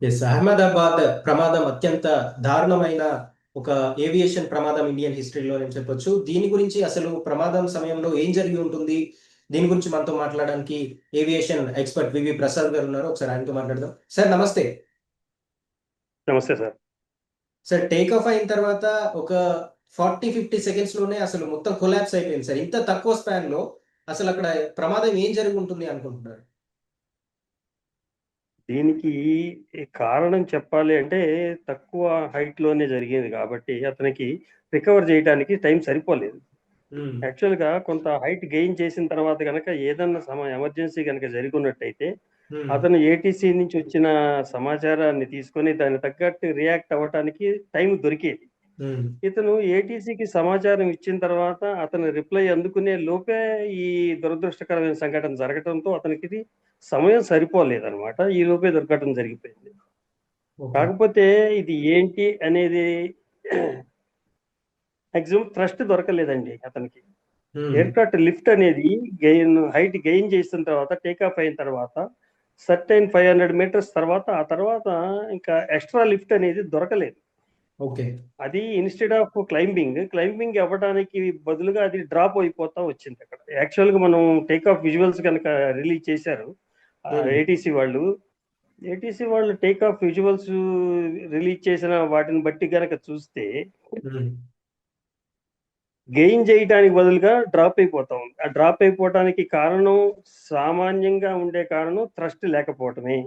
Yes, Ahmedabad ప్రమాదం అత్యంత దారుణమైన ఒక ఏవియేషన్ ప్రమాదం ఇండియన్ హిస్టరీలో నేను చెప్పొచ్చు. దీని గురించి అసలు ప్రమాదం సమయంలో ఏం జరిగి ఉంటుంది, దీని గురించి మనతో మాట్లాడడానికి ఏవియేషన్ ఎక్స్పర్ట్ వివి ప్రసాద్ గారు ఉన్నారు. ఒకసారి ఆయనతో మాట్లాడదాం. సార్ నమస్తే. నమస్తే సార్. సార్, టేక్ ఆఫ్ అయిన తర్వాత ఒక 40-50 సెకండ్స్ లోనే అసలు మొత్తం కొలాప్స్ అయిపోయింది సార్. ఇంత తక్కువ స్పాన్ లో అసలు అక్కడ ప్రమాదం ఏం జరిగి ఉంటుంది అనుకుంటున్నారు? దీనికి కారణం చెప్పాలి అంటే తక్కువ హైట్ లోనే జరిగింది కాబట్టి అతనికి రికవర్ చేయడానికి టైం సరిపోలేదు. ఉమ్, యాక్చువల్గా కొంత హైట్ గెయిన్ చేసిన తర్వాత కనుక ఏదన్నా ఎమర్జెన్సీ కనుక జరిగినట్టయితే ఉమ్, అతను ఏటీసీ నుంచి వచ్చిన సమాచారాన్ని తీసుకొని దాన్ని తగ్గట్టు రియాక్ట్ అవ్వటానికి టైం దొరికేది. ఉమ్, ఇతను ఏటీసీకి సమాచారం ఇచ్చిన తర్వాత అతను రిప్లై అందుకునే లోపే ఈ దురదృష్టకరమైన సంఘటన జరగడంతో అతనికి ఇది సమయం సరిపోలేదన్నమాట. ఈ లోపే దుర్ఘటన జరిగిపోయింది. ఓకే. కాకపోతే ఇది ఏంటి అనేది మాక్సిమం థ్రస్ట్ దొరకలేదండి అతనికి. ఉమ్, ఎయిర్క్రాఫ్ట్ లిఫ్ట్ అనేది హైట్ గెయిన్ చేసిన తర్వాత టేక్ ఆఫ్ అయిన తర్వాత సర్టైన్ 500 మీటర్స్ తర్వాత ఆ తర్వాత ఇంకా ఎక్స్ట్రా లిఫ్ట్ అనేది దొరకలేదు. ఓకే. అది ఇన్స్టెడ్ ఆఫ్ క్లైంబింగ్ అవ్వడానికి బదులుగా అది డ్రాప్ అయిపోతా వచ్చింది. అక్కడ యాక్చువల్ గా మనం టేక్ ఆఫ్ విజువల్స్ కనుక రిలీజ్ చేశారు ఉమ్, ఏటీసీ వాళ్ళు. టేక్ ఆఫ్ విజువల్స్ రిలీజ్ చేసిన వాటిని బట్టి గనక చూస్తే ఉమ్, గెయిన్ చేయడానికి బదులుగా డ్రాప్ అయిపోతా ఉంది. ఆ డ్రాప్ అయిపోవటానికి కారణం సామాన్యంగా ఉండే కారణం థ్రస్ట్ లేకపోవటమే.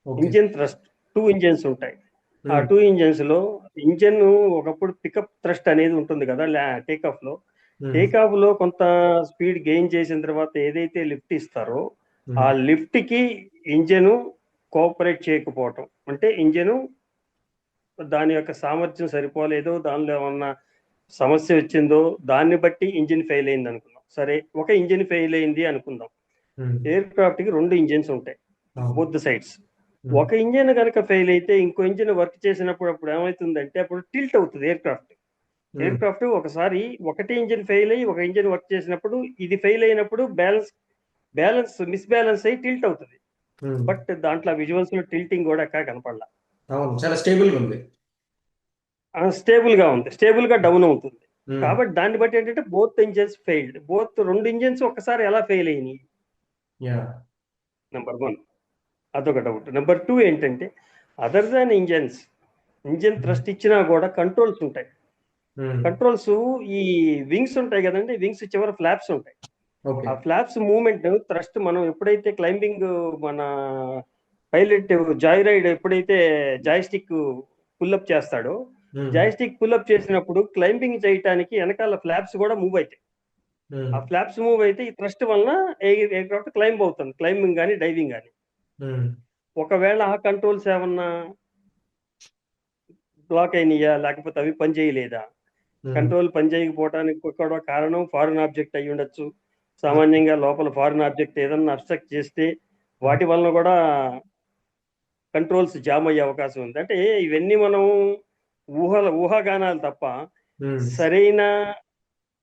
Okay. Engine thrust, two engines ఉంటాయి. ఆ ఉమ్, టూ ఇంజిన్స్ లో ఇంజిన్ ఒకప్పుడు పికప్ థ్రస్ట్ అనేది ఉంటుంది కదా టేక్ ఆఫ్ లో. ఉమ్, టేక్ ఆఫ్ లో కొంత స్పీడ్ గెయిన్ చేసిన తర్వాత ఏదైతే లిఫ్ట్ ఇస్తారో ఆ ఉమ్, లిఫ్ట్ కి ఇంజిన్ కోఆపరేట్ చేయకపోవటం అంటే ఇంజిన్ దాని యొక్క సామర్థ్యం సరిపోలేదో, దానిలో ఏమన్నా సమస్య వచ్చిందో దాన్ని బట్టి ఇంజిన్ ఫెయిల్ అయింది అనుకుందాం. సరే, ఒక ఇంజిన్ ఫెయిల్ అయింది అనుకుందాం. ఉమ్, ఎయిర్ క్రాఫ్ట్ కి రెండు ఇంజిన్స్ ఉంటాయి, అవును. Both sides. ఉమ్, ఒక ఇంజిన్ కనుక ఫెయిల్ అయితే ఇంకో ఇంజిన్ వర్క్ చేసినప్పుడు అప్పుడు ఏమవుతుందంటే అప్పుడు టిల్ట్ అవుతుంది ఎయిర్ క్రాఫ్ట్. ఉమ్, ఒకసారి ఒకటి ఇంజిన్ ఫెయిల్ అయ్యి ఒక ఇంజిన్ వర్క్ చేసినప్పుడు ఇది ఫెయిల్ అయినప్పుడు బ్యాలెన్స్ మిస్బ్యాలెన్స్ అయ్యి టిల్ట్ అవుతుంది. ఉమ్, బట్ దాంట్లో విజువల్స్ లో టిల్టింగ్ కూడా ఎక్కడ కనపడలా. అవును, చాలా స్టేబుల్గా ఉంది. స్టేబుల్ గా డౌన్ అవుతుంది. ఉమ్, కాబట్టి దాన్ని బట్టి ఏంటంటే బోత్ ఇంజిన్స్ ఫెయిల్డ్. రెండు ఇంజిన్స్ ఒకసారి ఎలా ఫెయిల్ అయినాయి? యా. నెంబర్ వన్, అదొక డౌట్. నెంబర్ టూ ఏంటంటే అదర్ దాన్ ఇంజిన్ ఉమ్, థ్రస్ట్ ఇచ్చినా కూడా కంట్రోల్స్ ఉంటాయి. ఉమ్, కంట్రోల్స్, ఈ వింగ్స్ ఉంటాయి కదండి, వింగ్స్ చివర ఫ్లాప్స్ ఉంటాయి. ఓకే. ఆ ఫ్లాప్స్ మూవ్మెంట్ థ్రస్ట్ మనం ఎప్పుడైతే క్లైంబింగ్ మన పైలట్ జాయ్ రైడ్ ఎప్పుడైతే జాయ్ స్టిక్ పుల్అప్ చేస్తాడో, ఉమ్, జాయ్ స్టిక్ పుల్అప్ చేసినప్పుడు క్లైంబింగ్ చేయడానికి వెనకాల ఫ్లాప్స్ కూడా మూవ్ అవుతాయి. ఉమ్, ఆ ఫ్లాప్స్ మూవ్ అయితే ఈ థ్రస్ట్ వలన ఎయిర్ క్రాఫ్ట్ క్లైంబ్ అవుతుంది, క్లైంబింగ్ కానీ డైవింగ్ కానీ. ఉమ్, ఒకవేళ ఆ కంట్రోల్స్ ఏమన్నా బ్లాక్ అయినాయా, లేకపోతే అవి పని చేయలేదా? ఉమ్, కంట్రోల్ పని చేయకపోవడానికి కూడా కారణం ఫారిన్ ఆబ్జెక్ట్ అయి ఉండొచ్చు. సామాన్యంగా లోపల ఫారిన్ ఆబ్జెక్ట్ ఏదన్నా అబ్స్ట్రక్ట్ చేస్తే ఉమ్, వాటి వలన కూడా కంట్రోల్స్ జామ్ అయ్యే అవకాశం ఉంది. అంటే ఇవన్నీ మనం ఊహాగానాలు తప్ప ఉమ్, సరైన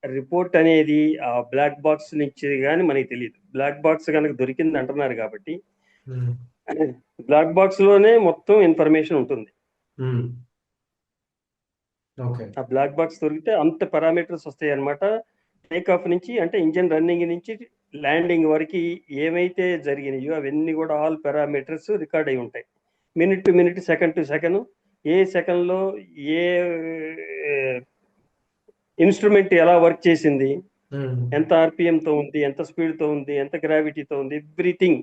రిపోర్ట్ అనేది ఆ బ్లాక్ బాక్స్ నుంచి కానీ మనకి తెలియదు. బ్లాక్ బాక్స్ కనుక దొరికింది అంటున్నారు కాబట్టి ఉమ్, బ్లాక్ బాక్స్ లోనే మొత్తం ఇన్ఫర్మేషన్ ఉంటుంది. ఉమ్, ఓకే. ఆ బ్లాక్ బాక్స్ దొరికితే అంత పారామీటర్స్ వస్తాయి అనమాట. టేక్ ఆఫ్ నుంచి అంటే ఇంజిన్ రన్నింగ్ నుంచి ల్యాండింగ్ వరకు ఏమైతే జరిగినాయో అవన్నీ కూడా ఆల్ పారామీటర్స్ రికార్డ్ అయి ఉంటాయి. Minute to minute, second to second, A second లో ఏ ఇన్స్ట్రుమెంట్ ఎలా వర్క్ చేసింది, ఉమ్, ఎంత ఆర్పిఎం తో ఉంది, ఎంత స్పీడ్ తో ఉంది, ఎంత గ్రావిటీతో ఉంది, ఎవ్రీథింగ్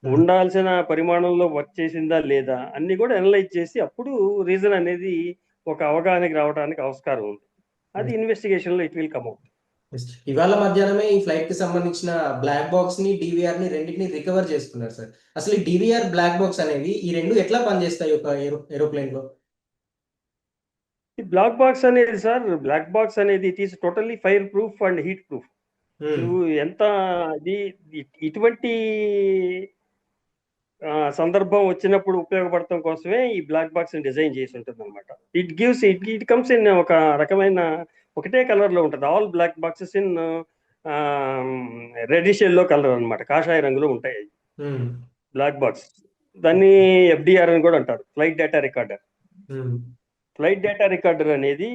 ఉమ్, ఉండాల్సిన పరిమాణంలో వర్క్ చేసిందా లేదా అన్ని కూడా అనలైజ్ చేసి అప్పుడు రీజన్ అనేది ఒక అవగాహనకి రావడానికి ఆస్కారం ఉంది. అది yes, ఇన్వెస్టిగేషన్ లో it will come out. yes. ఇవాళ మధ్యాహ్నమే ఈ ఫ్లైట్ కి సంబంధించిన బ్లాక్ బాక్స్ ని డివిఆర్ ని రెండింటిని రికవర్ చేసుకున్నారు సార్. అసలు ఈ డివిఆర్ బ్లాక్ బాక్స్ అనేవి ఈ రెండు ఎట్లా పనిచేస్తాయి ఒక ఏరోప్లేన్ లో? ఈ బ్లాక్ బాక్స్ అనేది it is totally fireproof and heatproof. Um, నువ్వు ఎంత ఇది ఇటువంటి సందర్భం వచ్చినప్పుడు ఉపయోగపడటం కోసమే ఈ బ్లాక్ బాక్స్ డిజైన్ చేసి ఉంటుంది అనమాట. ఇట్ కమ్స్ ఇన్ ఒక రకమైన ఒకటే కలర్ లో ఉంటుంది. All black boxes in reddish yellow colour అనమాట, కాషాయ రంగులో ఉంటాయి ఉమ్, బ్లాక్ బాక్స్. దాన్ని ఎఫ్డిఆర్ అని కూడా అంటారు, flight data recorder. Um, flight data recorder అనేది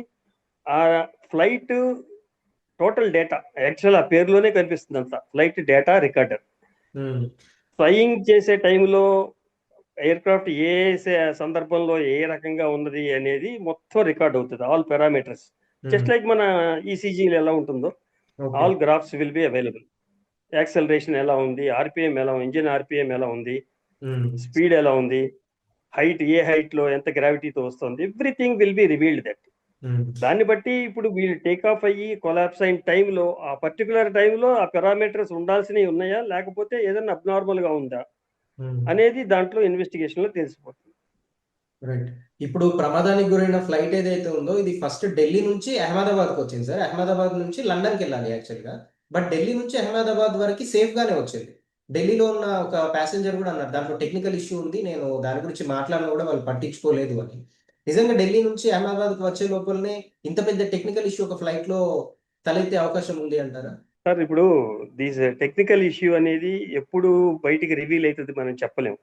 ఆ ఫ్లైట్ టోటల్ డేటా, యాక్చువల్ ఆ పేరులోనే కనిపిస్తుంది అంత, ఫ్లైట్ డేటా రికార్డర్. ఉమ్, ఫ్లయింగ్ చేసే టైంలో ఎయిర్ క్రాఫ్ట్ ఏ సందర్భంలో ఏ రకంగా ఉన్నది అనేది మొత్తం రికార్డ్ అవుతుంది, ఆల్ పారామీటర్స్. ఉమ్, జస్ట్ లైక్ మన ఈసీజీలు ఎలా ఉంటుందో, okay. All graphs will be available. Acceleration ఎలా ఉంది, ఆర్పిఎం ఎలా, ఇంజిన్ ఆర్పిఎం ఎలా ఉంది, ఉమ్, స్పీడ్ ఎలా ఉంది, హైట్ ఏ హైట్ లో ఎంత గ్రావిటీతో వస్తుంది, everything will be revealed that. Um, దాన్ని బట్టి ఇప్పుడు వీళ్ళు టేక్ ఆఫ్ అయ్యి కొలాప్స్ అయిన టైంలో, ఆ పర్టికులర్ టైంలో ఆ పారామీటర్స్ ఉండాల్సినవి ఉన్నాయా, లేకపోతే ఏదైనా అబ్నార్మల్ గా ఉందా ఉమ్. అనేది దాంట్లో ఇన్వెస్టిగేషన్ లో తెలిసిపోతుంది. రైట్. ఇప్పుడు ప్రమాదానికి గురైన ఫ్లైట్ ఏదైతే ఉందో ఇది ఫస్ట్ ఢిల్లీ నుంచి అహ్మదాబాద్కి వచ్చింది సార్. అహ్మదాబాద్ నుంచి లండన్కి వెళ్ళాలి యాక్చువల్గా. బట్ ఢిల్లీ నుంచి అహ్మదాబాద్ వరకు సేఫ్ గానే వచ్చింది. ఢిల్లీలో ఉన్న ఒక ప్యాసింజర్ కూడా అన్నారు దాంట్లో టెక్నికల్ ఇష్యూ ఉంది, నేను దాని గురించి మాట్లాడినా కూడా వాళ్ళు పట్టించుకోలేదు అని. నిజంగా ఢిల్లీ నుంచి అహ్మదాబాద్కి వచ్చే లోపలనే ఇంత పెద్ద టెక్నికల్ ఇష్యూ ఒక ఫ్లైట్ లో తలెత్తే అవకాశం ఉంది అంటారా? సార్ ఇప్పుడు దీస్ టెక్నికల్ ఇష్యూ అనేది ఎప్పుడు బయటికి రివీల్ అవుతుంది మనం చెప్పలేము,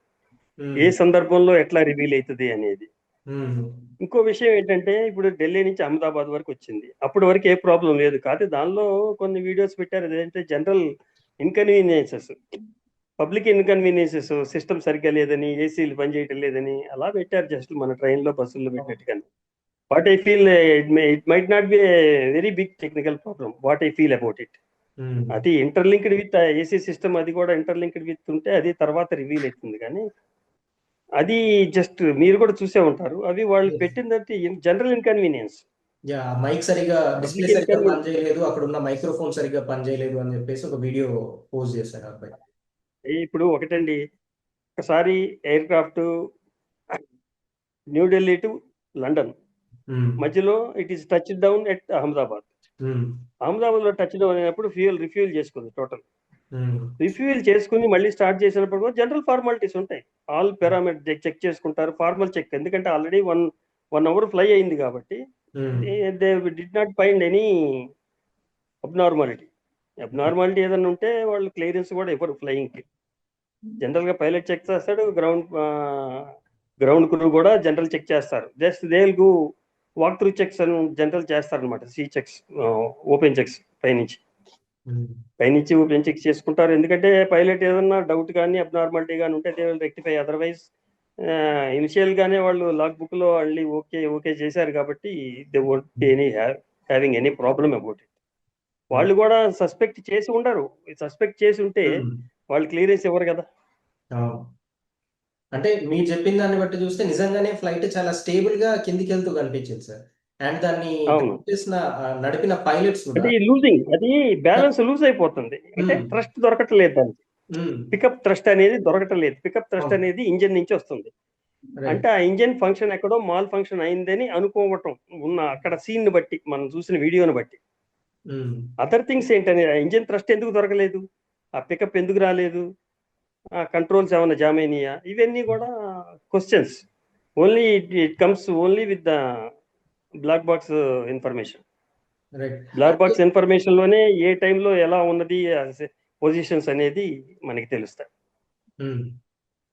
ఏ ఉమ్, సందర్భంలో ఎట్లా రివీల్ అవుతుంది అనేది. ఉమ్, ఇంకో విషయం ఏంటంటే, ఇప్పుడు ఢిల్లీ నుంచి అహ్మదాబాద్ వరకు వచ్చింది, అప్పటి వరకు ఏ ప్రాబ్లం లేదు. కాదు దానిలో కొన్ని వీడియోస్ పెట్టారు, అదేంటే general inconveniences, public inconveniences, system సరిగ్గా లేదని, ఏసీలు పనిచేయటం లేదని అలా పెట్టారు, జస్ట్ మన ట్రైన్లో బస్సుల్లో పెట్టినట్టుగా. What I feel, it might not be very big technical problem, what I feel about it. Um, అది ఇంటర్లింక్డ్ విత్ ఏసీ సిస్టమ్, అది కూడా ఇంటర్లింక్డ్ విత్ ఉంటే అది తర్వాత రివీల్ అవుతుంది. కానీ అది జస్ట్ మీరు కూడా చూసే ఉంటారు, అవి వాళ్ళు yes. పెట్టిందంటే జనరల్ ఇన్కన్వీనియన్స్, యా, మైక్ సరిగా డిస్ప్లే పబ్లిక్ సరిగ్గా ఇన్కన్వీనియన్స్. పనిచేయలేదు, అక్కడ ఉన్న మైక్రోఫోన్ సరిగ్గా పనిచేయలేదు అని చెప్పేసి ఒక వీడియో పోస్ట్ చేశారు ఆ అబ్బాయి. ఇప్పుడు ఒకటండి, ఒకసారి aircraft New Delhi to London um, మధ్యలో it is touch down at Ahmedabad. Um, Ahmedabad లో టచ్ డౌన్ అయినప్పుడు ఫ్యూయల్ రిఫ్యూల్ చేసుకుంది టోటల్. ఉమ్, రిఫ్యూల్ చేసుకుని మళ్ళీ స్టార్ట్ చేసినప్పుడు కూడా జనరల్ ఫార్మాలిటీస్ ఉంటాయి, ఆల్ పారామీటర్ చెక్ చేసుకుంటారు, ఫార్మల్ చెక్, ఎందుకంటే ఆల్రెడీ వన్ అవర్ ఫ్లై అయింది కాబట్టి. Um, they did not find any abnormality. Abnormality ఏదైనా ఉంటే వాళ్ళు క్లియరెన్స్ కూడా ఇవ్వరు ఫ్లయింగ్ కి. జనరల్ గా పైలట్ చెక్ చేస్తాడు, గ్రౌండ్ క్రూ కూడా జనరల్ చెక్ చేస్తారు, just they will go walk through checks అని జనరల్ చేస్తారు అనమాట, సి చెక్స్, ఓపెన్ చెక్స్ పైనుంచి. ఉమ్, పైనుంచి ఓపెన్ చెక్ చేసుకుంటారు, ఎందుకంటే పైలట్ ఏదన్నా డౌట్ కానీ అబ్నార్మాలిటీ కానీ ఉంటే they will rectify. Otherwise initial గానే వాళ్ళు లాగ్ బుక్ లో మళ్ళీ ఓకే ఓకే చేశారు కాబట్టి they won't be any having any problem about it. వాళ్ళు కూడా సస్పెక్ట్ చేసి ఉండరు, సస్పెక్ట్ చేసి ఉంటే ఉమ్, వాళ్ళు క్లియరెన్స్ ఇవ్వరు కదా. అవును. అంటే మీరు చెప్పిన దాన్ని బట్టి చూస్తే నిజంగానే ఫ్లైట్ చాలా స్టేబుల్ గా కిందికి వెళ్తూ కనిపించింది సార్. అండ్ దాన్ని అవును, డ్రైవ్ చేసిన నడిపిన పైలట్స్ కూడా. అంటే ఈ లూజింగ్, అది బ్యాలెన్స్ లూజ్ అయిపోతుంది, అంటే ఉమ్, ట్రస్ట్ దొరకట్లేదు దానికి. ఉమ్, పికప్ ట్రస్ట్ అనేది దొరకటలేదు, పికప్ ట్రస్ట్ అవును. అనేది ఇంజిన్ నుంచి వస్తుంది. రైట్. అంటే ఆ ఇంజిన్ ఫంక్షన్ ఎక్కడో మాల్ ఫంక్షన్ అయిందని అనుకోవటం, ఉన్న అక్కడ సీన్ బట్టి, మనం చూసిన వీడియోని బట్టి. ఉమ్, అదర్ థింగ్స్ ఏంటని, ఇంజిన్ ట్రస్ట్ ఎందుకు దొరకలేదు, ఆ పికప్ ఎందుకు రాలేదు, ఆ కంట్రోల్స్ ఏమైనా జామ్ అయినాయా, ఇవన్నీ కూడా questions. Only it comes only with the black box information. Right. Black అంటే బాక్స్ ఇన్ఫర్మేషన్ లోనే ఏ టైంలో ఎలా ఉన్నది పొజిషన్స్ అనేది మనకి తెలుస్తాయి. ఉమ్,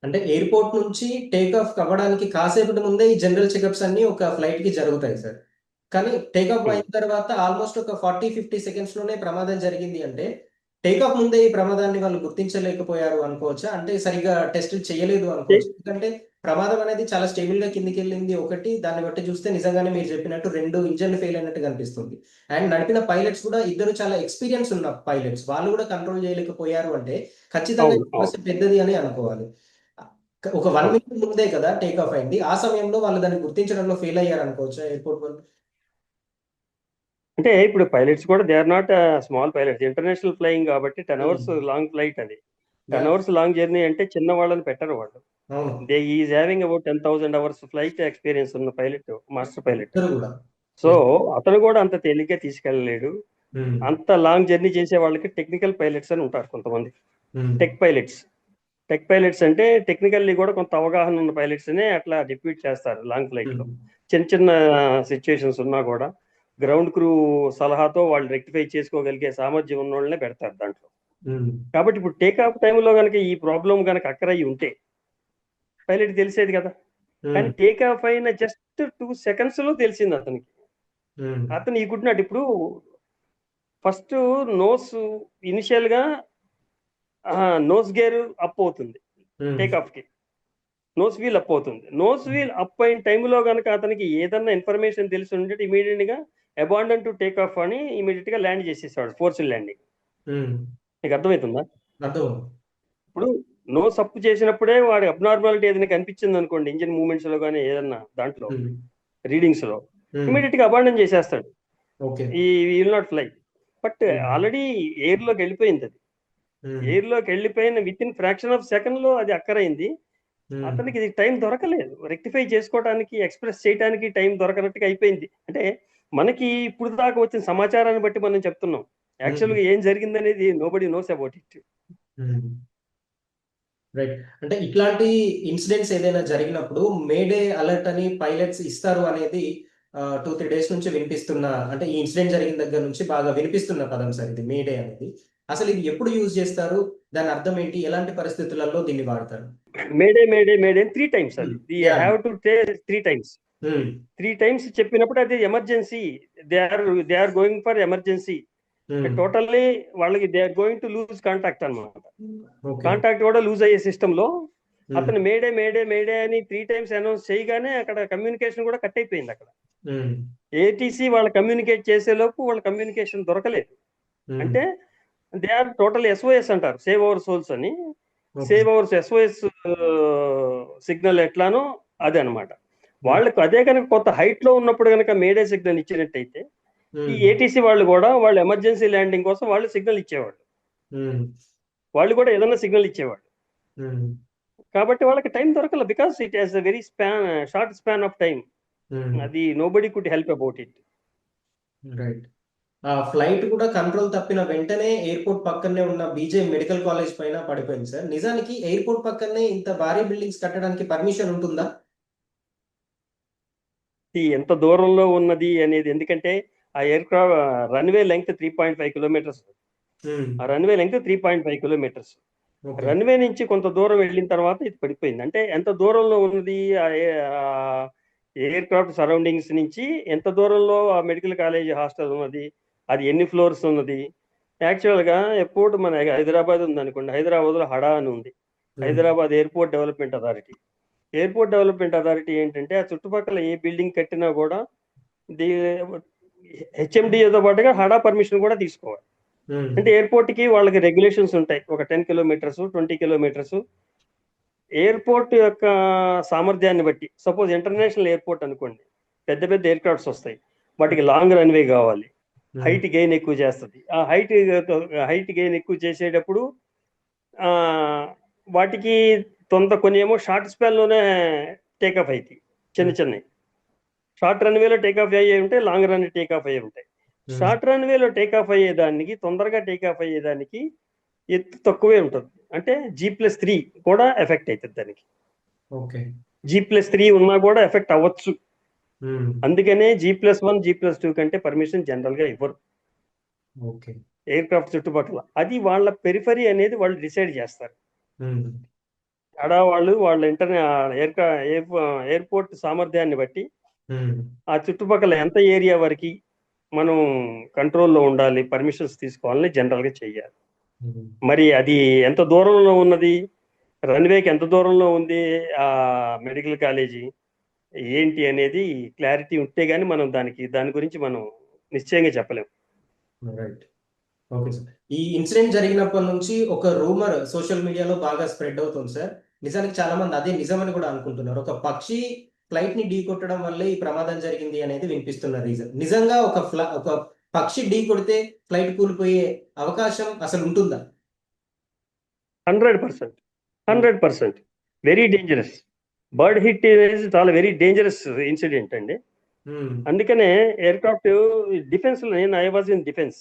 అంటే ఎయిర్పోర్ట్ నుంచి టేక్ ఆఫ్ అవ్వడానికి కాసేపటి ముందే ఈ జనరల్ చెకప్స్ అన్ని ఒక ఫ్లైట్ కి జరుగుతాయి సార్. కానీ టేక్ ఆఫ్ Hmm. అయిన తర్వాత ఆల్మోస్ట్ ఒక 40-50 సెకండ్స్ లోనే ప్రమాదం జరిగింది అంటే టేక్ ఆఫ్ ముందే ఈ ప్రమాదాన్ని వాళ్ళు గుర్తించలేకపోయారు అనుకోవచ్చా? అంటే సరిగ్గా టెస్టులు చేయలేదు అనుకోవచ్చు. ఎందుకంటే ప్రమాదం అనేది చాలా స్టేబుల్ గా కిందికి వెళ్ళింది ఒకటి, దాన్ని బట్టి చూస్తే నిజంగానే మీరు చెప్పినట్టు 2 ఇంజన్లు ఫెయిల్ అయినట్టు కనిపిస్తుంది. అండ్ నడిపిన పైలట్స్ కూడా ఇద్దరు చాలా ఎక్స్పీరియన్స్ ఉన్న పైలట్స్, వాళ్ళు కూడా కంట్రోల్ చేయలేకపోయారు అంటే ఖచ్చితంగా ఈ అవును, అవును, సమస్య పెద్దది అని అనుకోవాలి. ఒక 1 అవును. మినిట్ ముందే కదా టేక్ ఆఫ్ అయింది, ఆ సమయంలో వాళ్ళు దాన్ని గుర్తించడంలో ఫెయిల్ అయ్యారు అనుకోవచ్చా ఎయిర్పోర్ట్ వాళ్ళు? అంటే ఇప్పుడు పైలట్స్ కూడా they are not small pilots, international flying కాబట్టి 10 అవర్స్ లాంగ్ ఫ్లైట్ అది. యా, 10 అవర్స్ లాంగ్ జర్నీ అంటే చిన్న వాళ్ళని పెట్టరు వాళ్ళు. అవును. They is having about 10,000 hours flight experience ఉన్న పైలట్, మాస్టర్ పైలట్. ఇద్దరు కూడా. So Yes. అతను కూడా అంత తేలిగ్గా తీసుకెళ్ళలేడు. ఉమ్, అంత లాంగ్ జర్నీ చేసే వాళ్ళకి టెక్నికల్ పైలట్స్ అని ఉంటారు కొంతమంది, ఉమ్, టెక్ పైలట్స్. టెక్ పైలట్స్ అంటే టెక్నికల్లీ కూడా కొంత అవగాహన ఉన్న పైలట్స్ నే అట్లా డిప్యూట్ చేస్తారు లాంగ్ ఫ్లైట్ లో. ఉమ్, చిన్న చిన్న సిచ్యుయేషన్స్ ఉన్నా కూడా గ్రౌండ్ క్రూ సలహాతో వాళ్ళు రెక్టిఫై చేసుకోగలిగే సామర్థ్యం ఉన్న వాళ్ళనే పెడతారు దాంట్లో. ఉమ్, కాబట్టి ఇప్పుడు టేక్ ఆఫ్ టైంలో కనుక ఈ ప్రాబ్లం కనుక అక్కరయ్యి ఉంటే పైలట్ తెలిసేది కదా. కానీ టేక్ ఆఫ్ అయిన జస్ట్ 2 seconds లో తెలిసింది అతనికి. అతను ఈ కుడ్ నాట్ ఇప్పుడు ఫస్ట్ నోస్ ఇనిషియల్ గా నోస్ గేర్ అప్ అవుతుంది టేక్ ఆఫ్ కి, నోస్ వీల్ అప్ అవుతుంది. నోస్ వీల్ అప్ అయిన టైంలో కనుక అతనికి ఏదన్నా ఇన్ఫర్మేషన్ తెలిసి ఉంటే ఇమీడియట్ గా అబాండన్ టు టేక్ ఆఫ్ అని ఇమీడియట్ గా ల్యాండ్ చేసేసాడు, ఫోర్స్డ్ ల్యాండింగ్. నీకు అర్థమవుతుందా? అర్థం. ఇప్పుడు నోస్ అప్ చేసినప్పుడే వాడి అబ్నార్మాలిటీ ఏదైనా కనిపించింది అనుకోండి, ఇంజిన్ మూవ్మెంట్స్ లో కానీ ఏదన్నా దాంట్లో రీడింగ్స్ లో ఇమీడియట్ గా అబాండన్ చేసేస్తాడు, ఓకే. ఈ will not fly. But already air లోకి వెళ్ళిపోయింది అది. ఎయిర్ లోకి వెళ్ళిపోయిన with in fraction of second లో అది అక్కరైంది. అతనికి ఇది టైం దొరకలేదు, రెక్టిఫై చేసుకోవడానికి, ఎక్స్ప్రెస్ చేయడానికి టైం దొరకనట్టుగా అయిపోయింది. అంటే మనకి ఇప్పుడు దాకా వచ్చిన సమాచారాన్ని బట్టి మనం చెప్తున్నాం, యాక్చువల్ గా ఏం జరిగిందనేది nobody knows about it. Right. అంటే ఇట్లాంటి ఇన్సిడెంట్స్ ఏదైనా జరిగినప్పుడు మేడే అలర్ట్ అని పైలట్స్ ఇస్తారు అనేది 2-3 డేస్ నుంచి వినిపిస్తున్న, అంటే ఈ ఇన్సిడెంట్ జరిగిన దగ్గర నుంచి బాగా వినిపిస్తున్న పదం సార్ ఇది మేడే అనేది. అసలు ఇది ఎప్పుడు యూజ్ చేస్తారు, దాని అర్థం ఏంటి, ఎలాంటి పరిస్థితులలో దీన్ని వాడతారు? మేడే మేడే మేడే 3 times అది have to say 3 times. 3 times చెప్పినప్పుడు అది emergency, they are going for emergency. Totally వాళ్ళకి they are going to lose contact అన్నమాట. కాంటాక్ట్ కూడా లూజ్ అయ్యే సిస్టమ్ లో అతను మేడే మేడే మేడే అని 3 times అనౌన్స్ చేయగానే అక్కడ కమ్యూనికేషన్ కూడా కట్ అయిపోయింది. అక్కడ ఏటీసీ వాళ్ళు కమ్యూనికేట్ చేసే లోపు వాళ్ళ కమ్యూనికేషన్ దొరకలేదు. అంటే దే ఆర్ టోటల్ SOS అంటారు, సేవ్ అవర్ సోల్స్ అని. సేవ్ అవర్ SOS సిగ్నల్ ఎట్లానో అదే అనమాట. వాళ్ళకు అదే కనుక కొత్త హైట్ లో ఉన్నప్పుడు కనుక మేడే సిగ్నల్ ఇచ్చినట్టయితే ఈ ఏటీసీ వాళ్ళు కూడా వాళ్ళు ఎమర్జెన్సీ ల్యాండింగ్ కోసం వాళ్ళు సిగ్నల్ ఇచ్చేవాళ్ళు, వాళ్ళు కూడా ఏదైనా సిగ్నల్ ఇచ్చేవాళ్ళు. కాబట్టి వాళ్ళకి టైం దొరకలేదు, because it has a very short span of time. అది nobody could help about it. Right. ఆ ఫ్లైట్ కూడా కంట్రోల్ తప్పిన వెంటనే ఎయిర్పోర్ట్ పక్కనే ఉన్న బీజే మెడికల్ కాలేజ్ పైన పడిపోయింది సార్. నిజానికి ఎయిర్పోర్ట్ పక్కనే ఇంత భారీ బిల్డింగ్స్ కట్టడానికి పర్మిషన్ ఉంటుందా? ఎంత దూరంలో ఉన్నది అనేది, ఎందుకంటే ఆ ఎయిర్క్రాఫ్ట్ రన్వే లెంగ్త్ 3.5 kilometers. ఆ రన్వే లెంగ్త్ 3.5 kilometers. రన్వే నుంచి కొంత దూరం వెళ్ళిన తర్వాత ఇది పడిపోయింది. అంటే ఎంత దూరంలో ఉన్నది ఆ ఎయిర్ క్రాఫ్ట్ సరౌండింగ్స్ నుంచి, ఎంత దూరంలో ఆ మెడికల్ కాలేజ్ హాస్టల్ ఉన్నది, అది ఎన్ని ఫ్లోర్స్ ఉన్నది. యాక్చువల్ గా ఎయిర్పోర్ట్ మన హైదరాబాద్ ఉంది అనుకోండి, హైదరాబాద్ లో హడా అని ఉంది, Hyderabad airport development authority. Airport development authority ఏంటంటే ఆ చుట్టుపక్కల ఏ బిల్డింగ్ కట్టినా కూడా హెచ్ఎండిఏతో పాటుగా హడా పర్మిషన్ కూడా తీసుకోవాలి. అంటే ఎయిర్పోర్ట్ కి వాళ్ళకి రెగ్యులేషన్స్ ఉంటాయి, ఒక 10 kilometers 20 kilometers. ఎయిర్పోర్ట్ యొక్క సామర్థ్యాన్ని బట్టి, సపోజ్ ఇంటర్నేషనల్ ఎయిర్పోర్ట్ అనుకోండి, పెద్ద పెద్ద ఎయిర్ క్రాఫ్ట్స్ వస్తాయి, వాటికి లాంగ్ రన్వే కావాలి, హైట్ గెయిన్ ఎక్కువ చేస్తుంది. ఆ హైట్ గెయిన్ ఎక్కువ చేసేటప్పుడు వాటికి కొన్ని ఏమో షార్ట్ స్పాన్ లోనే టేకాఫ్ అవుతాయి, చిన్న చిన్నవి. షార్ట్ రన్వేలో టేకాఫ్ అయ్యే ఉంటాయి, లాంగ్ రన్ టేకాఫ్ అయ్యే ఉంటాయి. షార్ట్ రన్వేలో టేకాఫ్ అయ్యేదానికి, తొందరగా టేకాఫ్ అయ్యేదానికి ఎత్తు తక్కువే ఉంటుంది, అంటే G+3 కూడా ఎఫెక్ట్ అవుతుంది దానికి. G+3 ఉన్నా కూడా ఎఫెక్ట్ అవ్వచ్చు. అందుకనే G+1 G+2 కంటే పర్మిషన్ జనరల్ గా ఇవ్వరు ఎయిర్ క్రాఫ్ట్ చుట్టుపక్కల. అది వాళ్ళ పెరిఫరీ అనేది వాళ్ళు డిసైడ్ చేస్తారు. అక్కడ వాళ్ళ ఎయిర్పోర్ట్ సామర్థ్యాన్ని బట్టి ఆ చుట్టుపక్కల ఎంత ఏరియా వరకు మనం కంట్రోల్లో ఉండాలి, పర్మిషన్స్ తీసుకోవాలని జనరల్ గా చెయ్యాలి. మరి అది ఎంత దూరంలో ఉన్నది, రన్వేకి ఎంత దూరంలో ఉంది ఆ మెడికల్ కాలేజీ ఏంటి అనేది క్లారిటీ ఉంటే గానీ మనం దాని గురించి మనం నిశ్చయంగా చెప్పలేం. రైట్. Okay sir. ఈ ఇన్సిడెంట్ జరిగినప్పటి నుంచి ఒక రూమర్ సోషల్ మీడియాలో బాగా స్ప్రెడ్ అవుతుంది సార్. నిజానికి చాలా మంది అదే నిజమని కూడా అనుకుంటున్నారు. ఒక పక్షి ఫ్లైట్ ని ఢీ కొట్టడం వల్లే ఈ ప్రమాదం జరిగింది అనేది వినిపిస్తున్న రీజన్. నిజంగా ఒక పక్షి ఢీ కొడితే ఫ్లైట్ కూలిపోయే అవకాశం అసలు ఉంటుందా? 100% వెరీ డేంజరస్. బర్డ్ హిట్ అనేది చాలా వెరీ డేంజరస్ ఇన్సిడెంట్ అండి. అందుకనే ఎయిర్ క్రాఫ్ట్ డిఫెన్స్ లో, ఐ వాజ్ ఇన్ డిఫెన్స్.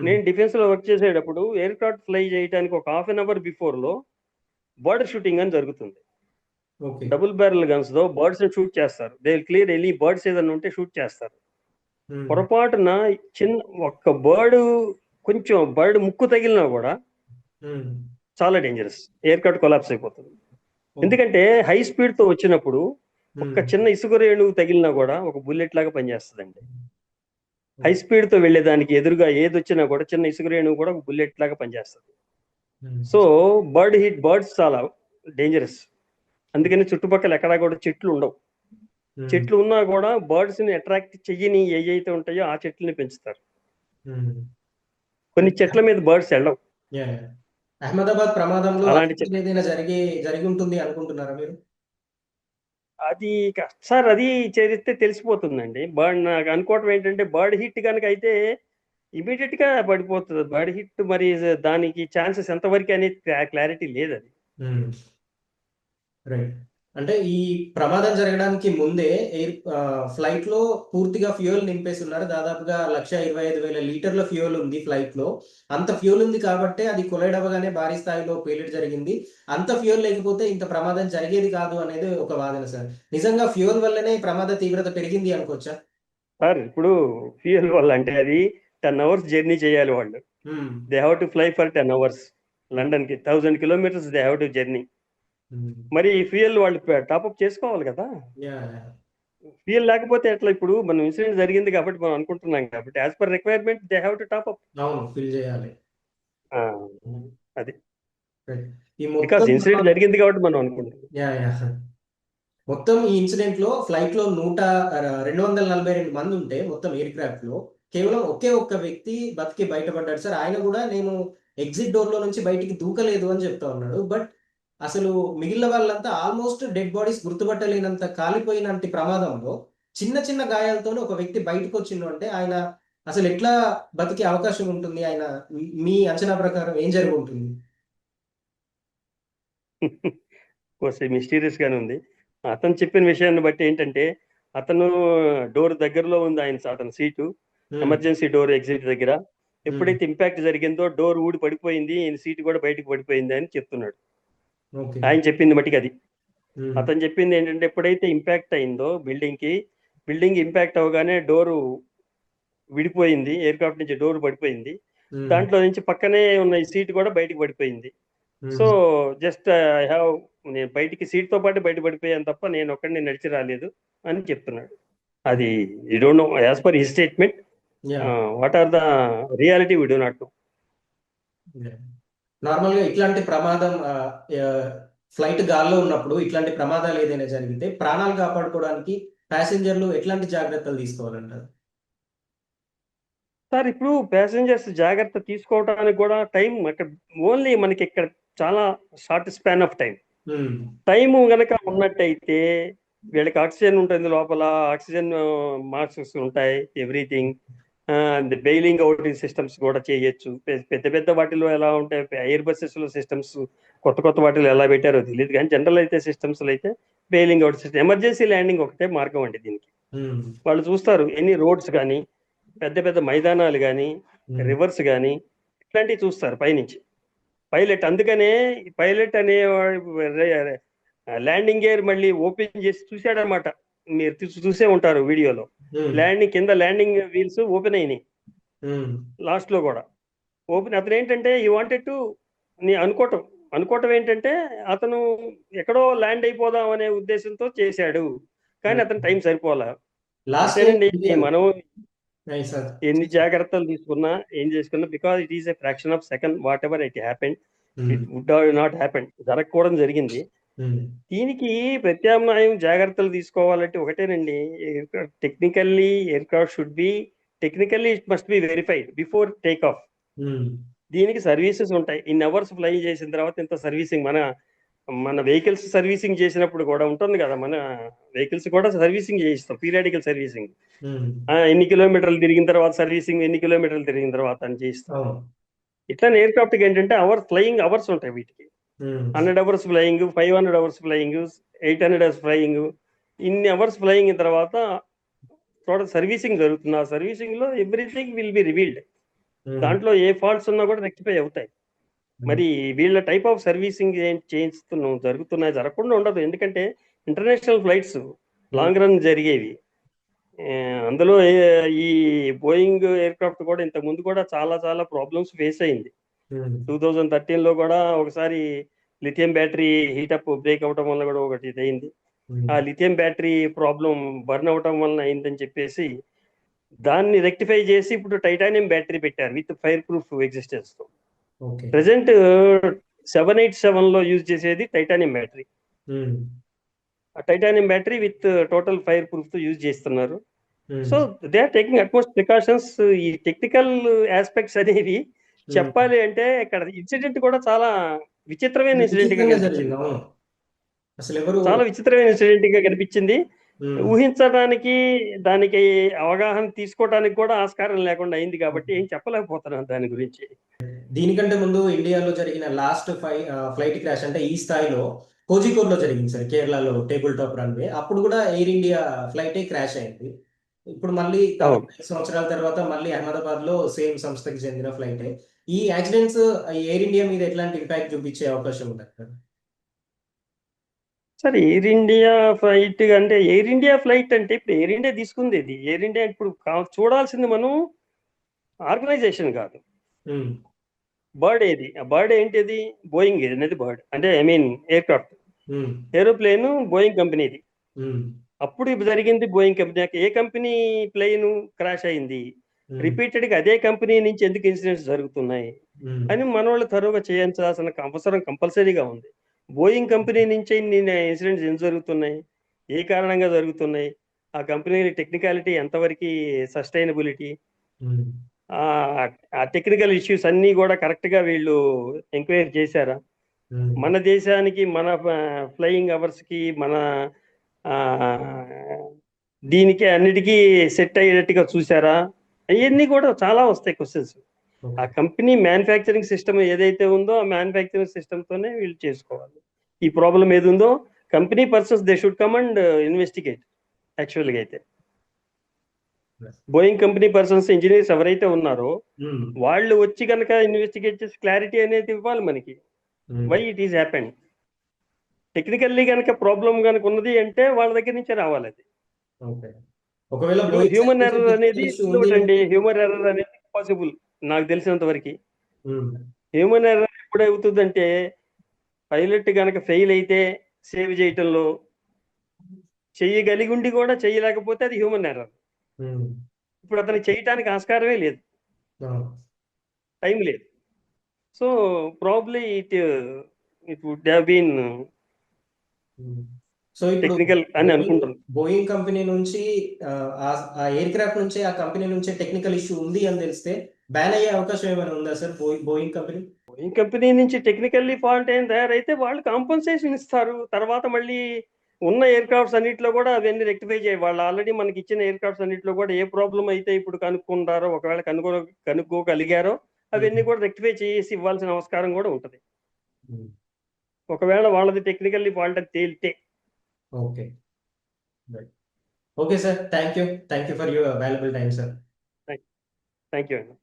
నేను డిఫెన్స్ లో వర్క్ చేసేటప్పుడు ఎయిర్ క్రాఫ్ట్ ఫ్లై చేయడానికి ఒక 1/2 hour బిఫోర్ లో బర్డ్ షూటింగ్ అని జరుగుతుంది. డబుల్ బ్యారెల్ గన్స్ తో బర్డ్స్ షూట్ చేస్తారు. దే క్లియర్ ఎనీ బర్డ్స్ ఏదైనా ఉంటే షూట్ చేస్తారు. పొరపాటున ఒక్క కొంచెం బర్డ్ ముక్కు తగిలినా కూడా చాలా డేంజరస్, ఎయిర్ క్రాఫ్ట్ కొలాప్స్ అయిపోతుంది. ఎందుకంటే హై స్పీడ్ తో వచ్చినప్పుడు ఒక్క ఉమ్, చిన్న ఇసుక రేణువు తగిలినా కూడా ఒక బుల్లెట్ లాగా పనిచేస్తుందండి. హై ఉమ్, స్పీడ్ తో వెళ్ళేదానికి ఎదురుగా ఏది వచ్చినా కూడా చిన్న ఇసుక రేణువు కూడా ఒక బుల్లెట్ లాగా పనిచేస్తుంది. ఉమ్, సో బర్డ్స్ చాలా డేంజరస్. అందుకని చుట్టుపక్కల ఎక్కడా కూడా చెట్లు ఉండవు. ఉమ్, చెట్లు ఉన్నా కూడా బర్డ్స్ ని అట్రాక్ట్ చెయ్యని ఏవైతే ఉంటాయో ఆ చెట్లని పెంచుతారు. ఉమ్. కొన్ని అంటే చెట్ల మీద బర్డ్స్ వెళ్ళవు. Yeah, yeah. అహ్మదాబాద్ ప్రమాదంలో అలాంటి అలాంటిది ఏదైనా జరిగి ఉంటుంది అనుకుంటున్నారా మీరు? అది సార్ అది చేస్తే తెలిసిపోతుందండి. బర్డ్ నాకు అనుకోవటం ఏంటంటే బర్డ్ హిట్ కనుక అయితే ఇమీడియట్ గా పడిపోతుంది. బర్డ్ హిట్ మరి దానికి ఛాన్సెస్ ఎంతవరకు అనేది క్లారిటీ లేదు అది. ఉమ్, రైట్. అంటే ఈ ప్రమాదం జరగడానికి ముందే ఫ్లైట్ లో పూర్తిగా ఫ్యూయల్ నింపేసి ఉన్నారు. దాదాపుగా 1,25,000 లీటర్ల ఫ్యూయల్ ఉంది ఫ్లైట్ లో. అంత ఫ్యూయల్ ఉంది కాబట్టే అది కొలైడ్ అవ్వగానే భారీ స్థాయిలో పేలిట్ జరిగింది. అంత ఫ్యూయల్ లేకపోతే ఇంత ప్రమాదం జరిగేది కాదు అనేది ఒక వాదన సార్. నిజంగా ఫ్యూయల్ వల్లనే ఈ ప్రమాద తీవ్రత పెరిగింది అనుకోవచ్చా? సార్ ఇప్పుడు ఫ్యూయల్ వల్ల అంటే అది 10 hours జర్నీ చేయాలి వాళ్ళు. Um, they have to fly for 10 hours. London కి 1000 kilometers they have to journey. Um, మరి ఫ్యూయల్ వాళ్ళు టాప్అప్ చేసుకోవాలి కదా. Yeah, yeah. ఫ్యూయల్ లేకపోతే ఎట్లా? ఇప్పుడు మనం ఇన్సిడెంట్ జరిగింది కాబట్టి మనం అనుకుంటున్నాం కాబట్టి as per requirement they have to top-up. అవును, ఫిల్ చేయాలి. ఉమ్, అది రైట్. ఈ బికాస్ మొత్తం ఇన్సిడెంట్ జరిగింది కాబట్టి మనం అనుకుంటున్నాం. Yeah, yeah. మొత్తం ఈ ఇన్సిడెంట్ లో ఫ్లైట్ లో 242 మంది ఉంటే మొత్తం ఎయిర్ క్రాఫ్ట్ లో కేవలం ఒకే ఒక్క వ్యక్తి బతికి బయటపడ్డాడు సార్. ఆయన కూడా నేను ఎగ్జిట్ డోర్ లో నుంచి బయటికి దూకలేదు అని చెప్తా ఉన్నాడు. బట్ అసలు మిగిలిన వాళ్ళంతా ఆల్మోస్ట్ డెడ్ బాడీస్ గుర్తుపట్టలేనంత కాలిపోయినంత ప్రమాదంలో చిన్న చిన్న గాయాలతో ఒక వ్యక్తి బయటకు వచ్చిండు అంటే ఆయన అసలు ఎట్లా బతికే అవకాశం ఉంటుంది? ఆయన మీ అంచనా ప్రకారం ఏం జరిగి ఉంటుంది? మిస్టీరియస్ గానే ఉంది. అతను చెప్పిన విషయాన్ని బట్టి ఏంటంటే అతను డోర్ దగ్గరలో ఉంది అతని సీటు, ఉమ్, ఎమర్జెన్సీ డోర్ ఎగ్జిట్ దగ్గర. ఉమ్, ఎప్పుడైతే ఇంపాక్ట్ జరిగిందో డోర్ ఊడి పడిపోయింది, ఈయన సీటు కూడా బయటకు పడిపోయింది అని చెప్తున్నాడు. ఓకే. ఆయన చెప్పింది మట్టికి అది. ఉమ్, అతను చెప్పింది ఏంటంటే ఎప్పుడైతే ఇంపాక్ట్ అయిందో బిల్డింగ్ ఇంపాక్ట్ అవగానే డోరు విడిపోయింది, ఎయిర్క్రాఫ్ట్ నుంచి డోర్ పడిపోయింది. ఉమ్, దాంట్లో నుంచి పక్కనే ఉన్న ఈ సీట్ కూడా బయటకు పడిపోయింది. So um, just I have నేను బయటికి సీట్ తో పాటు బయట పడిపోయాను తప్ప నేను ఒక్కడిని నడిచి రాలేదు అని చెప్తున్నాడు. అది you don't know as per his statement. Yeah. What are the reality we do not know. Normal గా ఇట్లాంటి ప్రమాదం ఫ్లైట్ గాల్లో ఉన్నప్పుడు ఇట్లాంటి ప్రమాదాలు ఏదైనా జరిగితే ప్రాణాలు కాపాడుకోవడానికి ప్యాసింజర్లు ఎట్లాంటి జాగ్రత్తలు తీసుకోవాలంటారు? సార్ ఇప్పుడు ప్యాసింజర్స్ జాగ్రత్త తీసుకోవడానికి కూడా టైం అక్కడ ఓన్లీ మనకి ఇక్కడ చాలా short span of time. Um, time గనక ఉన్నట్టయితే వీళ్ళకి ఆక్సిజన్ ఉంటుంది లోపల, ఆక్సిజన్ మాస్క్స్ ఉంటాయి, ఎవ్రీథింగ్. బెయిలింగ్ అవుట్ సిస్టమ్స్ కూడా చేయొచ్చు. పెద్ద పెద్ద వాటిలో ఎలా ఉంటాయి, ఎయిర్ బస్సెస్ లో సిస్టమ్స్ కొత్త కొత్త వాటిలో ఎలా పెట్టారో తెలియదు కానీ జనరల్ అయితే సిస్టమ్స్ అయితే bailing out system, emergency landing ఒకటే మార్గం అండి దీనికి. ఉమ్, వాళ్ళు చూస్తారు ఎన్ని రోడ్స్ కానీ, పెద్ద పెద్ద మైదానాలు కానీ, ఉమ్, రివర్స్ కానీ ఇట్లాంటివి చూస్తారు పైనుంచి. పైలట్ అందుకనే పైలట్ అనే ల్యాండింగ్ గేర్ మళ్ళీ ఓపెన్ చేసి చూశాడనమాట. మీరు చూసే ఉంటారు వీడియోలో. ఉమ్, కింద ల్యాండింగ్ వీల్స్ ఓపెన్ అయినాయి ఉమ్, లాస్ట్ లో కూడా. ఓపెన్ అతను ఏంటంటే ఈ వాంటెడ్ టు నీ అనుకోవటం ఏంటంటే అతను ఎక్కడో ల్యాండ్ అయిపోదాం అనే ఉద్దేశంతో చేశాడు, కానీ ఉమ్. అతను టైం సరిపోలా. లాస్ట్ అంతేనండి. ఇండియన్ మనం సార్. ఎన్ని జాగ్రత్తలు తీసుకున్నా ఏం చేసుకున్నా because it is a fraction of second whatever it happened, um, it would not happened, జరగకూడదు జరిగింది. ఉమ్, దీనికి ప్రత్యామ్నాయం జాగ్రత్తలు తీసుకోవాలంటే ఒకటేనండి. Technically aircraft should be technically it must be verified before take off. Um, దీనికి సర్వీసెస్ ఉంటాయి. In hours fly చేసిన తర్వాత ఇంత సర్వీసింగ్ మన మన వెహికల్స్ సర్వీసింగ్ చేసినప్పుడు కూడా ఉంటుంది కదా. మన వెహికల్స్ కూడా సర్వీసింగ్ చేయిస్తాం, పీరియాడికల్ సర్వీసింగ్. ఉమ్, ఎన్ని కిలోమీటర్లు తిరిగిన తర్వాత సర్వీసింగ్, ఎన్ని కిలోమీటర్లు తిరిగిన తర్వాత అని చేయిస్తాం. అవును. ఇట్లా ఎయిర్క్రాఫ్ట్ కి ఏంటంటే ఫ్లయింగ్ అవర్స్ ఉంటాయి వీటికి. ఉమ్, 100 hours flying, 500 hours flying, 800 hours flying. ఇన్ని అవర్స్ ఫ్లయింగ్ తర్వాత టోటల్ సర్వీసింగ్ జరుగుతుంది. ఆ సర్వీసింగ్ లో ఎవ్రీథింగ్ విల్ బి రివీల్డ్. ఉమ్, దాంట్లో ఏ ఫాల్ట్స్ ఉన్నా కూడా రెక్టిఫై అవుతాయి. ఉమ్, మరి వీళ్ళ టైప్ ఆఫ్ సర్వీసింగ్ ఏం చేయిస్తున్నాం, జరుగుతున్నాయి, జరగకుండా ఉండదు. ఎందుకంటే ఇంటర్నేషనల్ ఫ్లైట్స్ ఉమ్, లాంగ్ రన్ జరిగేవి. ఆ, అందులో ఈ బోయింగ్ ఎయిర్క్రాఫ్ట్ కూడా ఇంతకు ముందు కూడా చాలా చాలా ప్రాబ్లమ్స్ ఫేస్ అయింది. ఉమ్, 2013లో కూడా ఒకసారి లిథియం బ్యాటరీ హీటప్ బ్రేక్ అవటం వల్ల కూడా ఒకటి ఇదైంది. ఆ um. Lithium battery problem burn అవటం వలన అయిందని చెప్పేసి దాన్ని రెక్టిఫై చేసి ఇప్పుడు టైటానియం బ్యాటరీ పెట్టారు విత్ ఫైర్ ప్రూఫ్ ఎగ్జిస్టెన్స్ తో. ఓకే. ప్రెసెంట్ 787 లో యూజ్ చేసేది titanium battery. Um. Titanium battery with total fireproof తో యూజ్ చేస్తున్నారు. Um. So they are taking utmost precautions. ఈ టెక్నికల్ ఆస్పెక్ట్స్ అనేవి ఉమ్. చెప్పాలి అంటే ఇక్కడ ఇన్సిడెంట్ కూడా చాలా విచిత్రమైన ఇన్సిడెంట్ గా విచిత్రంగా జరిగింది. కనిపించింది. అవును. అసలు ఎవరు చాలా విచిత్రమైన ఇన్సిడెంట్ గా కనిపించింది. ఉమ్. ఊహించడానికి దానికి అవగాహన తీసుకోవడానికి కూడా ఆస్కారం లేకుండా అయింది కాబట్టి ఏం చెప్పలేకపోతున్నాను దాని గురించి. దీనికంటే ముందు ఇండియాలో జరిగిన లాస్ట్ ఫ్లైట్ క్రాష్ అంటే ఈ స్థాయిలో కోజికోడ్లో జరిగింది సార్, కేరళలో టేబుల్ టాప్ రన్వే. అప్పుడు కూడా ఎయిర్ ఇండియా ఫ్లైటే క్రాష్ అయింది. ఇప్పుడు మళ్ళీ అవును. 5 సంవత్సరాల తర్వాత మళ్ళీ అహ్మదాబాద్ లో సేమ్ సంస్థకి చెందిన ఫ్లైటే. ఈ యాక్సిడెంట్స్ ఎయిర్ ఇండియా మీద ఎట్లాంటి ఇంపాక్ట్ చూపించే అవకాశం ఉంది సార్? సరే, ఎయిర్ ఇండియా ఫ్లైట్ అంటే ఎయిర్ ఇండియా ఫ్లైట్ అంటే ఇప్పుడు ఎయిర్ ఇండియా తీసుకుంది. ఇది ఎయిర్ ఇండియా ఇప్పుడు చూడాల్సింది మనం ఆర్గనైజేషన్ కాదు, ఉమ్. బర్డ్. ఏది ఆ బర్డ్ ఏంటిది? బోయింగ్ అనేది బర్డ్ అంటే I mean aircraft, um. Aeroplane Boeing కంపెనీది. ఉమ్. అప్పుడు ఇప్పుడు జరిగింది బోయింగ్ కంపెనీ. ఏ కంపెనీ ప్లేన్ క్రాష్ అయింది? ఉమ్. రిపీటెడ్ గా అదే కంపెనీ నుంచి ఎందుకు ఇన్సిడెంట్స్ జరుగుతున్నాయి ఉమ్. అని మనోళ్ళు తరువుగా చేయించాల్సిన అవసరం కంపల్సరీగా ఉంది. బోయింగ్ కంపెనీ నుంచి ఇన్సిడెంట్స్ ఎందుకు జరుగుతున్నాయి, ఏ కారణంగా జరుగుతున్నాయి, ఆ కంపెనీ టెక్నికాలిటీ ఎంతవరకు సస్టైనబిలిటీ, ఉమ్. ఆ టెక్నికల్ ఇష్యూస్ అన్నీ కూడా కరెక్ట్ గా వీళ్ళు ఎంక్వైరీ చేశారా? ఉమ్. మన దేశానికి, మన ఫ్లయింగ్ అవర్స్ కి, మన ఆ, దీనికి అన్నిటికీ సెట్ అయ్యేటట్టుగా చూసారా? అవన్నీ కూడా చాలా వస్తాయి క్వశ్చన్స్. ఆ ఓకే. కంపెనీ మ్యానుఫ్యాక్చరింగ్ సిస్టమ్ ఏదైతే ఉందో ఆ మ్యానుఫ్యాక్చరింగ్ సిస్టమ్ తోనే వీళ్ళు చేసుకోవాలి. ఈ ప్రాబ్లం ఏది ఉందో company persons they should come and investigate. యాక్చువల్గా అయితే బోయింగ్ కంపెనీ పర్సన్స్, ఇంజనీర్స్ ఎవరైతే ఉన్నారో ఉమ్. వాళ్ళు వచ్చి కనుక ఇన్వెస్టిగేట్ చేసి క్లారిటీ అనేది ఇవ్వాలి మనకి. Um. Why it is happen. Technically కనుక ప్రాబ్లం కనుక ఉన్నది అంటే వాళ్ళ దగ్గర నుంచే రావాలి అది. ఓకే. ఒకవేళ ఇప్పుడు బోయింగ్ సైడ్ హ్యూమన్ నుంచి ఎర్రర్ అనేది టెక్నికల్ ఇష్యూ ఉంది ఒకటండి. అంటే హ్యూమన్ ఎర్రర్ అనేది పాసిబుల్ నాకు తెలిసినంత వరకు. ఉమ్. హ్యూమన్ ఎర్రర్ ఎప్పుడు అవుతుందంటే పైలట్ కనుక ఫెయిల్ అయితే సేవ్ చేయటంలో చెయ్యగలిగి ఉండి కూడా చేయలేకపోతే అది హ్యూమన్ ఎర్రర్. ఉమ్. ఇప్పుడు అతనికి చేయటానికి ఆస్కారమే లేదు, అవును. టైం లేదు. So probably it would have been um. So ఇప్పుడు టెక్నికల్ అని బోయింగ్ అనుకుంటున్నాను. బోయింగ్ కంపెనీ నుంచి ఆ ఆ ఎయిర్ క్రాఫ్ట్ నుంచి ఆ కంపెనీ నుంచి టెక్నికల్ ఇష్యూ ఉంది అని తెలిస్తే బ్యాన్ అయ్యే అవకాశం ఏమైనా ఉందా sir Boeing company? Boeing company నుంచి టెక్నికల్లీ ఫాల్ట్ అయిన తయారైతే వాళ్ళు కాంపన్సేషన్ ఇస్తారు. తర్వాత మళ్ళీ ఉన్న ఎయిర్ క్రాఫ్ట్స్ అన్నింటిలో కూడా అవన్నీ రెక్టిఫై చేయాలి. వాళ్ళు ఆల్రెడీ మనకి ఇచ్చిన ఎయిర్ క్రాఫ్ట్స్ అన్నింటిలో కూడా ఏ ప్రాబ్లం అయితే ఇప్పుడు కనుక్కుంటారో, ఒకవేళ కనుక్కోగలిగారో అవన్నీ కూడా రెక్టిఫై చేసి ఇవ్వాల్సిన అవసరం కూడా ఉంటుంది. ఒకవేళ వాళ్ళది టెక్నికల్లీ ఫాల్ట్ అని తేలితే. Okay. Okay sir, thank you for your valuable time sir. Thank you అండి.